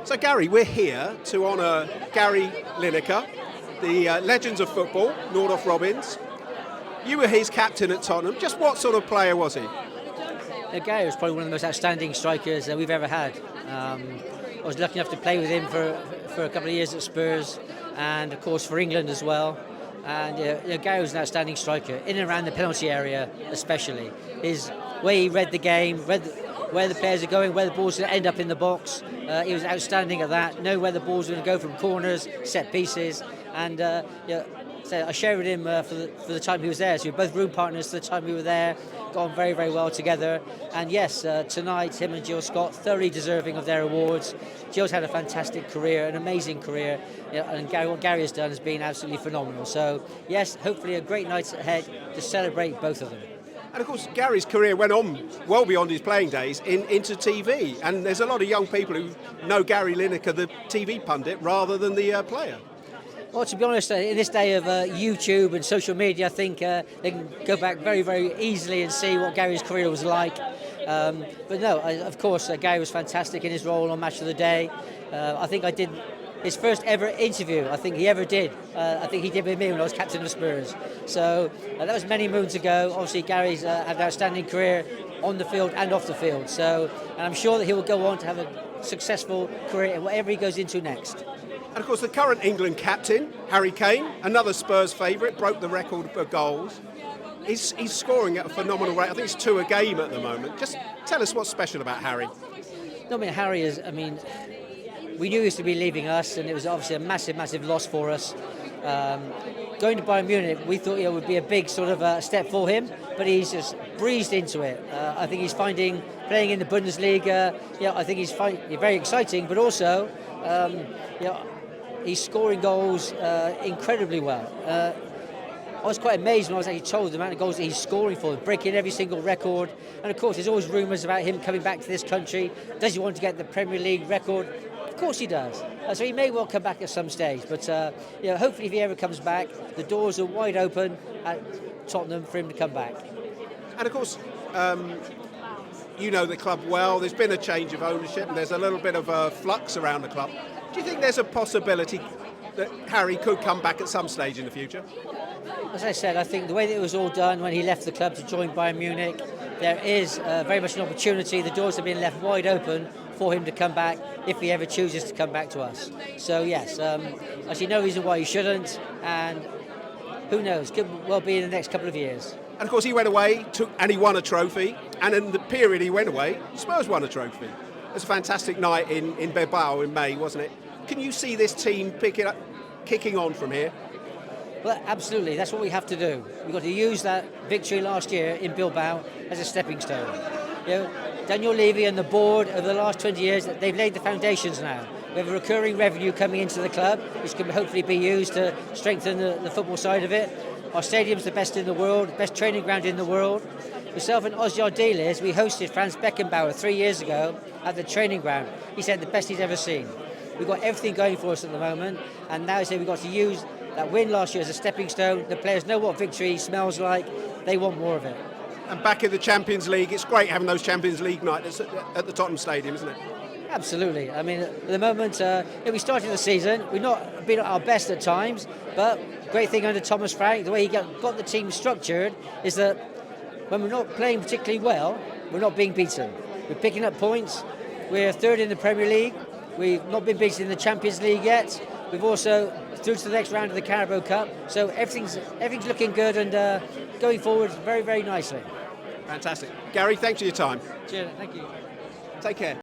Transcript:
So Gary, we're here to honour Gary Lineker, the legends of football, Nordoff Robbins. You were his captain at Tottenham. Just what sort of player was he? Gary was probably one of the most outstanding strikers we've ever had. I was lucky enough to play with him for a couple of years at Spurs, and of course for England as well. And Gary was an outstanding striker, in and around the penalty area especially. His way he read the game, read where the players are going, where the ball's going to end up in the box. He was outstanding at that, know where the ball's going to go from corners, set pieces, and so I shared with him for the time he was there. So we were both room partners for the time we were there, got on very, very well together. And yes, tonight him and Jill Scott, thoroughly deserving of their awards. Jill's had a fantastic career, an amazing career, and what Gary has done has been absolutely phenomenal. So yes, hopefully a great night ahead to celebrate both of them. And of course, Gary's career went on well beyond his playing days into TV. And there's a lot of young people who know Gary Lineker, the TV pundit, rather than the player. Well, to be honest, in this day of YouTube and social media, I think they can go back very, very easily and see what Gary's career was like. But no, of course, Gary was fantastic in his role on Match of the Day. I think I did his first ever interview, I think he ever did. I think he did with me when I was captain of Spurs. So that was many moons ago. Obviously, Gary's had an outstanding career on the field and off the field. So, and I'm sure that he will go on to have a successful career in whatever he goes into next. And of course, the current England captain, Harry Kane, another Spurs favourite, broke the record for goals. He's scoring at a phenomenal rate. I think it's 2 a game at the moment. Just tell us what's special about Harry. No, I mean, Harry is, we knew he was to be leaving us, and it was obviously a massive, massive loss for us. Going to Bayern Munich, we thought it would be a big sort of step for him, but he's just breezed into it. I think he's finding playing in the Bundesliga. I think he's very exciting, but also, he's scoring goals incredibly well. I was quite amazed when I was actually told the amount of goals that he's scoring for, breaking every single record. And of course, there's always rumours about him coming back to this country. Does he want to get the Premier League record? Of course he does. So he may well come back at some stage. But hopefully, if he ever comes back, the doors are wide open at Tottenham for him to come back. And of course, you know the club well. There's been a change of ownership, and there's a little bit of a flux around the club. Do you think there's a possibility that Harry could come back at some stage in the future? As I said, I think the way that it was all done when he left the club to join Bayern Munich, there is very much an opportunity. The doors have been left wide open for him to come back if he ever chooses to come back to us. So yes, I see no reason why he shouldn't, and who knows, could well be in the next couple of years. And of course he went away, and he won a trophy, and in the period he went away, Spurs won a trophy. It was a fantastic night in Bilbao in May, wasn't it? Can you see this team kicking on from here? Well, absolutely, that's what we have to do. We've got to use that victory last year in Bilbao as a stepping stone. Daniel Levy and the board over the last 20 years, they've laid the foundations now. We have a recurring revenue coming into the club, which can hopefully be used to strengthen the football side of it. Our stadium's the best in the world, best training ground in the world. Myself and Oscar Delis, we hosted Franz Beckenbauer 3 years ago at the training ground. He said the best he's ever seen. We've got everything going for us at the moment, and now we've got to use that win last year as a stepping stone. The players know what victory smells like. They want more of it. And back in the Champions League, it's great having those Champions League nights at the Tottenham Stadium, isn't it? Absolutely. I mean, at the moment, we started the season. We've not been at our best at times, but great thing under Thomas Frank, the way he got the team structured, is that when we're not playing particularly well, we're not being beaten. We're picking up points. We're third in the Premier League. We've not been beaten in the Champions League yet. We've also through to the next round of the Carabao Cup. So everything's looking good and going forward very, very nicely. Fantastic. Gary, thanks for your time. Cheers. Thank you. Take care.